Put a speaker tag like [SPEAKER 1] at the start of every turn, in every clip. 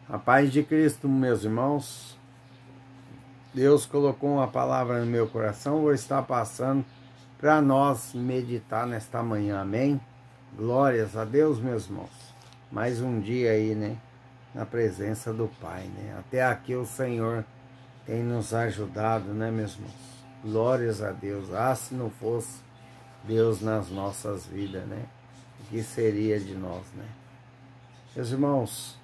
[SPEAKER 1] A paz de Cristo, meus irmãos. Deus colocou uma palavra no meu coração, vou estar passando para nós meditar nesta manhã, amém? Glórias a Deus, meus irmãos. Mais um dia aí, né? Na presença do Pai, né? Até aqui o Senhor tem nos ajudado, né, meus irmãos? Glórias a Deus. Ah, se não fosse Deus nas nossas vidas, né? O que seria de nós, né? Meus irmãos,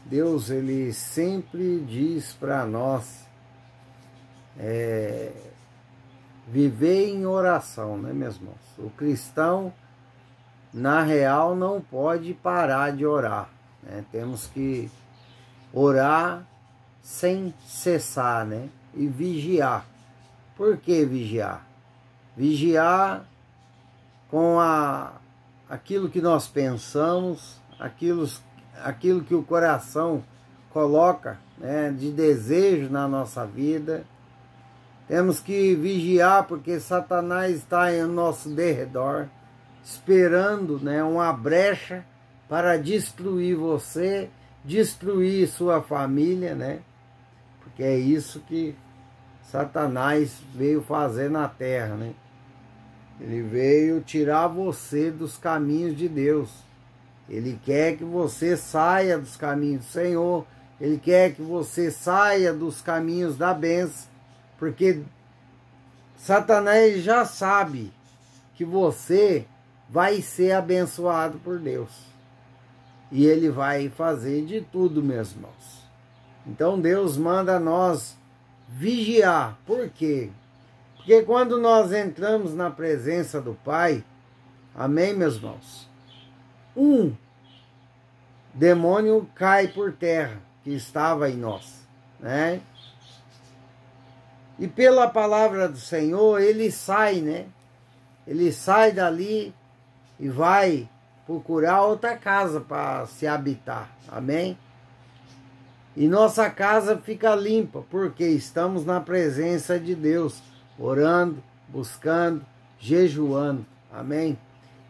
[SPEAKER 1] Deus, ele sempre diz para nós viver em oração, né, meus irmãos? O cristão, na real, não pode parar de orar, né? Temos que orar sem cessar, né? E vigiar. Por que vigiar? Vigiar com aquilo que nós pensamos, aquilo que o coração coloca, né, de desejo na nossa vida. Temos que vigiar porque Satanás está em nosso derredor, esperando, né, uma brecha para destruir você, destruir sua família, né? Porque é isso que Satanás veio fazer na terra, né? Ele veio tirar você dos caminhos de Deus. Ele quer que você saia dos caminhos do Senhor. Ele quer que você saia dos caminhos da bênção. Porque Satanás já sabe que você vai ser abençoado por Deus. E ele vai fazer de tudo, meus irmãos. Então Deus manda nós vigiar. Por quê? Porque quando nós entramos na presença do Pai, amém, meus irmãos? Um demônio cai por terra, que estava em nós, né? E pela palavra do Senhor, ele sai, né? Ele sai dali e vai procurar outra casa para se habitar, amém? E nossa casa fica limpa, porque estamos na presença de Deus, orando, buscando, jejuando, amém?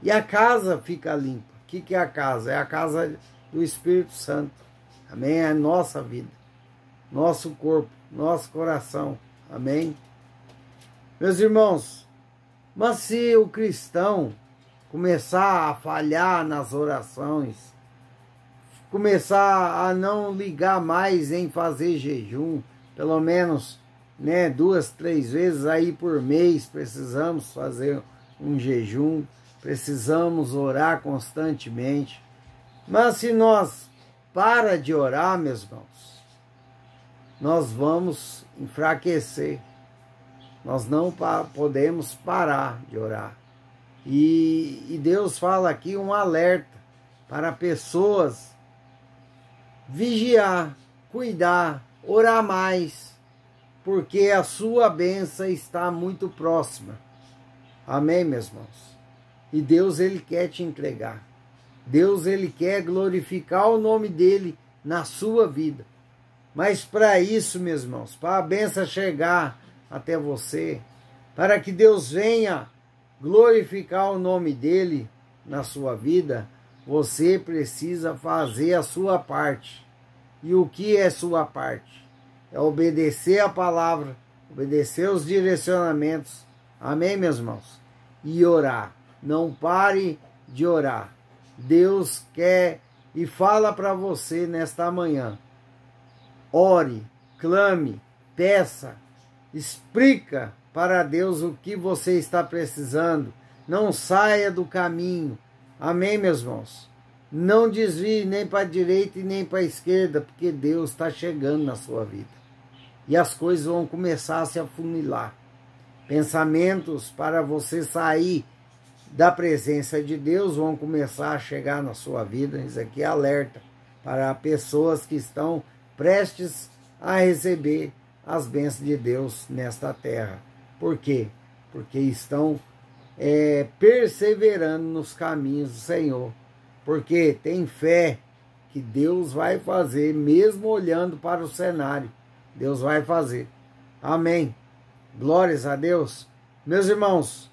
[SPEAKER 1] E a casa fica limpa. O que é a casa? É a casa do Espírito Santo, amém? É a nossa vida, nosso corpo, nosso coração, amém? Meus irmãos, mas se o cristão começar a falhar nas orações, começar a não ligar mais em fazer jejum, pelo menos, né, 2, 3 vezes aí por mês, precisamos fazer um jejum, precisamos orar constantemente. Mas se nós para de orar, meus irmãos, nós vamos enfraquecer. Nós não podemos parar de orar. E Deus fala aqui um alerta para pessoas vigiar, cuidar, orar mais, porque a sua bênção está muito próxima. Amém, meus irmãos? E Deus, ele quer te entregar. Deus, ele quer glorificar o nome dele na sua vida. Mas para isso, meus irmãos, para a bênção chegar até você, para que Deus venha glorificar o nome dele na sua vida, você precisa fazer a sua parte. E o que é sua parte? É obedecer a palavra, obedecer os direcionamentos. Amém, meus irmãos? E orar. Não pare de orar. Deus quer e fala para você nesta manhã. Ore, clame, peça, explica para Deus o que você está precisando. Não saia do caminho. Amém, meus irmãos? Não desvie nem para a direita e nem para a esquerda, porque Deus está chegando na sua vida. E as coisas vão começar a se afunilar. Pensamentos para você sair da presença de Deus vão começar a chegar na sua vida. Isso aqui é alerta para pessoas que estão prestes a receber as bênçãos de Deus nesta terra. Por quê? Porque estão perseverando nos caminhos do Senhor. Porque tem fé que Deus vai fazer, mesmo olhando para o cenário. Deus vai fazer. Amém. Glórias a Deus. Meus irmãos,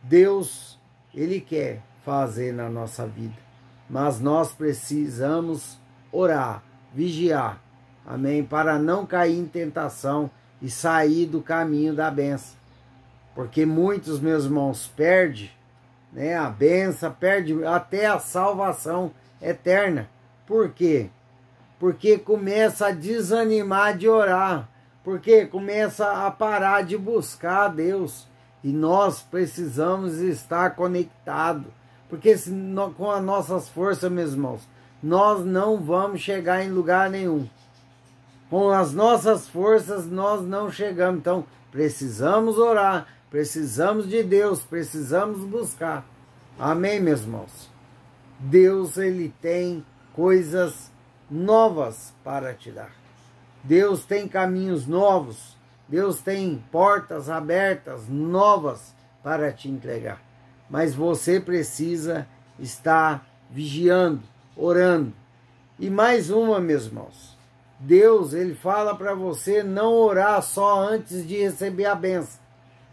[SPEAKER 1] Deus, ele quer fazer na nossa vida. Mas nós precisamos orar, vigiar, amém, para não cair em tentação e sair do caminho da bênção. Porque muitos, meus irmãos, perdem, né, a bênção, perdem até a salvação eterna. Por quê? Porque começa a desanimar de orar, porque começa a parar de buscar a Deus. E nós precisamos estar conectados, porque com as nossas forças, meus irmãos, nós não vamos chegar em lugar nenhum. Com as nossas forças nós não chegamos. Então precisamos orar, precisamos de Deus, precisamos buscar. Amém, meus irmãos? Deus, Ele tem coisas novas para te dar. Deus tem caminhos novos. Deus tem portas abertas, novas para te entregar. Mas você precisa estar vigiando, orando. E mais uma, meus irmãos. Deus, Ele fala para você não orar só antes de receber a bênção.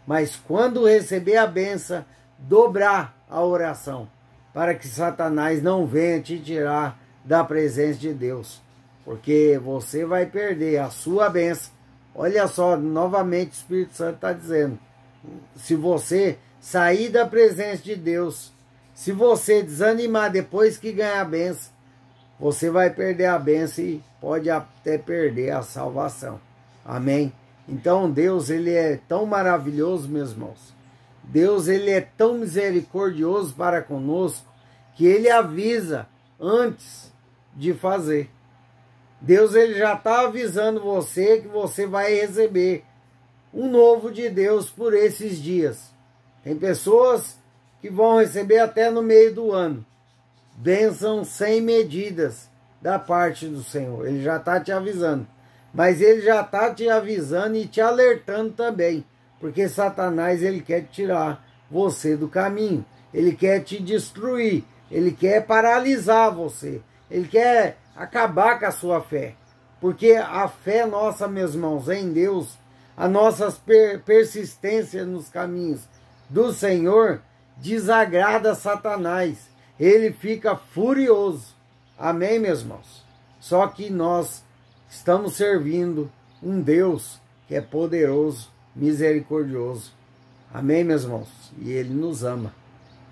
[SPEAKER 1] Mas quando receber a bênção, dobrar a oração. Para que Satanás não venha te tirar da presença de Deus. Porque você vai perder a sua bênção. Olha só, novamente o Espírito Santo está dizendo. Se você sair da presença de Deus, se você desanimar depois que ganhar a bênção, você vai perder a bênção e pode até perder a salvação. Amém? Então Deus, Ele é tão maravilhoso, meus irmãos. Deus, Ele é tão misericordioso para conosco, que Ele avisa antes de fazer. Deus, Ele já está avisando você que você vai receber um novo de Deus por esses dias. Tem pessoas que vão receber até no meio do ano. Bênção sem medidas da parte do Senhor. Ele já está te avisando. Mas Ele já está te avisando e te alertando também. Porque Satanás, ele quer tirar você do caminho. Ele quer te destruir. Ele quer paralisar você. Ele quer acabar com a sua fé. Porque a fé nossa, meus irmãos, em Deus, a nossa persistência nos caminhos do Senhor, desagrada Satanás. Ele fica furioso. Amém, meus irmãos? Só que nós estamos servindo um Deus que é poderoso, misericordioso. Amém, meus irmãos? E Ele nos ama.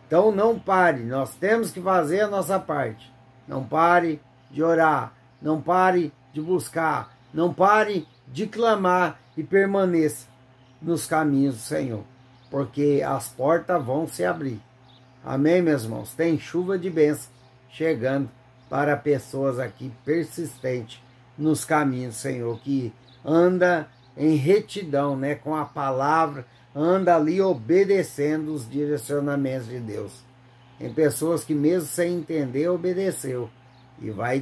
[SPEAKER 1] Então não pare, nós temos que fazer a nossa parte. Não pare de orar, não pare de buscar, não pare de clamar e permaneça nos caminhos do Senhor, porque as portas vão se abrir. Amém, meus irmãos? Tem chuva de bênção chegando para pessoas aqui persistentes nos caminhos do Senhor, que anda em retidão, né, com a palavra, anda ali obedecendo os direcionamentos de Deus. Tem pessoas que mesmo sem entender, obedeceu. E vai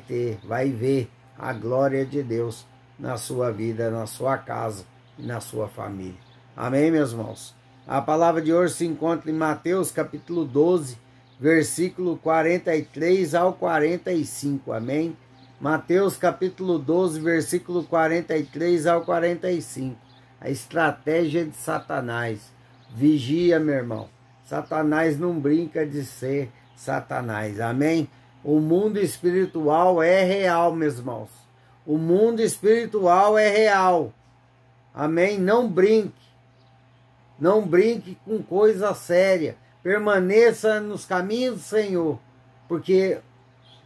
[SPEAKER 1] ver a glória de Deus na sua vida, na sua casa e na sua família. Amém, meus irmãos? A palavra de hoje se encontra em Mateus capítulo 12, versículo 43 ao 45. Amém? Mateus capítulo 12, versículo 43 ao 45. A estratégia de Satanás. Vigia, meu irmão. Satanás não brinca de ser Satanás. Amém? O mundo espiritual é real, meus irmãos. O mundo espiritual é real. Amém? Não brinque. Não brinque com coisa séria. Permaneça nos caminhos do Senhor. Porque,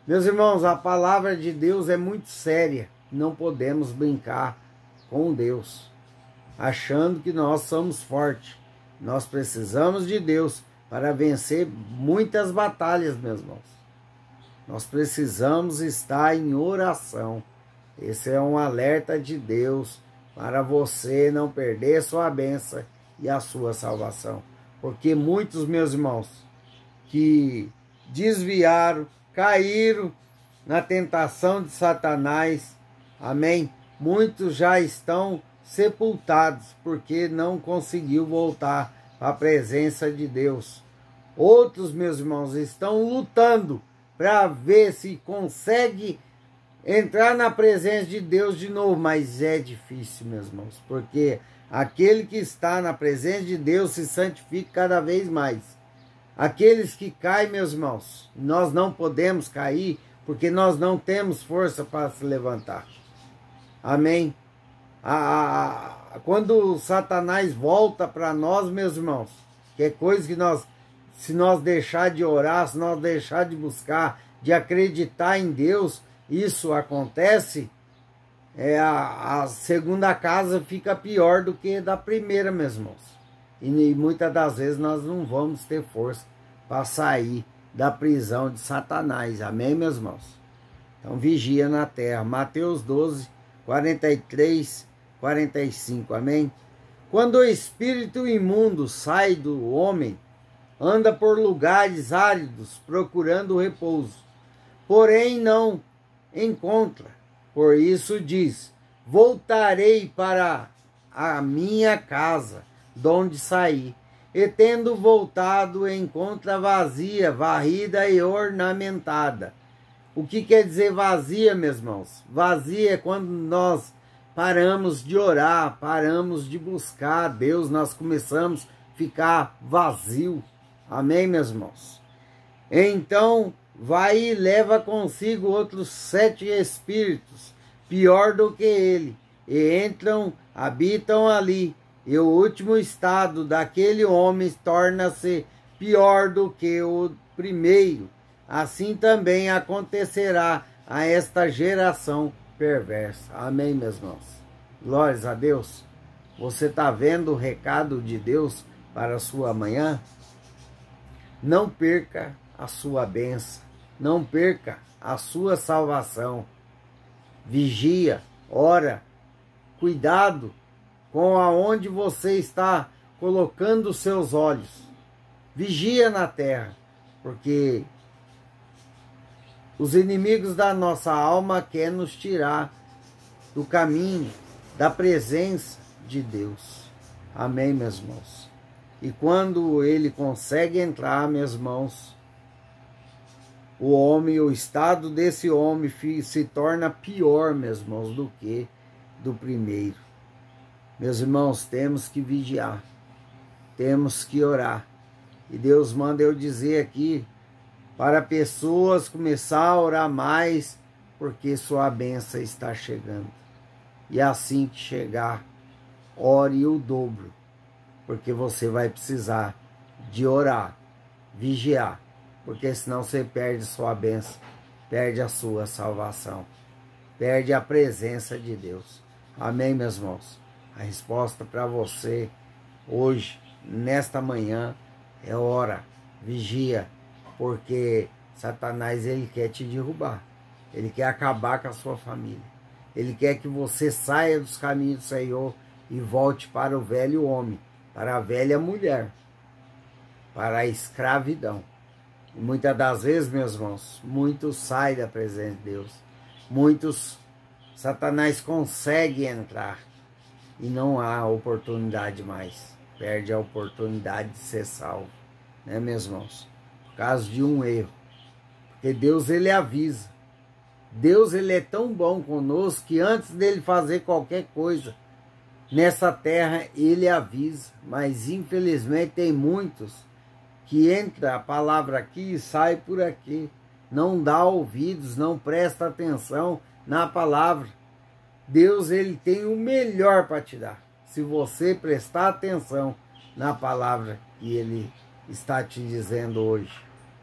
[SPEAKER 1] meus irmãos, a palavra de Deus é muito séria. Não podemos brincar com Deus, achando que nós somos fortes. Nós precisamos de Deus para vencer muitas batalhas, meus irmãos. Nós precisamos estar em oração. Esse é um alerta de Deus para você não perder sua bênção e a sua salvação. Porque muitos, meus irmãos, que desviaram, caíram na tentação de Satanás, amém? Muitos já estão sepultados porque não conseguiu voltar para a presença de Deus. Outros, meus irmãos, estão lutando para ver se consegue entrar na presença de Deus de novo, mas é difícil, meus irmãos, porque aquele que está na presença de Deus se santifica cada vez mais. Aqueles que caem, meus irmãos, nós não podemos cair, porque nós não temos força para se levantar. Amém? Quando Satanás volta para nós, meus irmãos, que é coisa que se nós deixar de orar, se nós deixar de buscar, de acreditar em Deus, isso acontece, a segunda casa fica pior do que da primeira, meus irmãos. E muitas das vezes nós não vamos ter força para sair da prisão de Satanás. Amém, meus irmãos? Então vigia na terra. Mateus 12, 43, 45. Amém? Quando o espírito imundo sai do homem, anda por lugares áridos procurando repouso, porém não encontra. Por isso diz: voltarei para a minha casa, de onde saí. E tendo voltado, encontra vazia, varrida e ornamentada. O que quer dizer vazia, meus irmãos? Vazia é quando nós paramos de orar, paramos de buscar a Deus, nós começamos a ficar vazio. Amém, meus irmãos? Então vai e leva consigo outros 7 espíritos, pior do que ele, e entram, habitam ali. E o último estado daquele homem torna-se pior do que o primeiro. Assim também acontecerá a esta geração perversa. Amém, meus irmãos? Glórias a Deus. Você está vendo o recado de Deus para a sua manhã? Não perca a sua bênção. Não perca a sua salvação. Vigia, ora, cuidado com aonde você está colocando os seus olhos. Vigia na terra, porque os inimigos da nossa alma querem nos tirar do caminho, da presença de Deus. Amém, meus irmãos? E quando ele consegue entrar, meus irmãos, o estado desse homem se torna pior, meus irmãos, do que do primeiro. Meus irmãos, temos que vigiar, temos que orar. E Deus manda eu dizer aqui, para pessoas começar a orar mais, porque sua bênção está chegando. E assim que chegar, ore o dobro, porque você vai precisar de orar, vigiar, porque senão você perde sua bênção, perde a sua salvação, perde a presença de Deus. Amém, meus irmãos? A resposta para você hoje, nesta manhã, é ora, vigia, porque Satanás ele quer te derrubar, ele quer acabar com a sua família, ele quer que você saia dos caminhos do Senhor e volte para o velho homem, para a velha mulher, para a escravidão. E muitas das vezes, meus irmãos, muitos saem da presença de Deus, Satanás consegue entrar, e não há oportunidade mais. Perde a oportunidade de ser salvo. Né, meus irmãos? Por causa de um erro. Porque Deus, ele avisa. Deus, ele é tão bom conosco que antes dele fazer qualquer coisa nessa terra, ele avisa. Mas, infelizmente, tem muitos que entra a palavra aqui e sai por aqui. Não dá ouvidos, não presta atenção na palavra. Deus, ele tem o melhor para te dar, se você prestar atenção na palavra que ele está te dizendo hoje.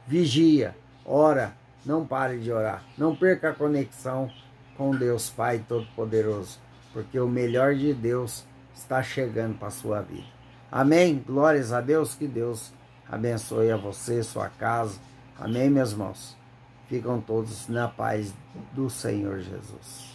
[SPEAKER 1] Vigia, ora, não pare de orar, não perca a conexão com Deus Pai Todo-Poderoso, porque o melhor de Deus está chegando para a sua vida. Amém? Glórias a Deus, que Deus abençoe a você, sua casa. Amém, meus irmãos? Ficam todos na paz do Senhor Jesus.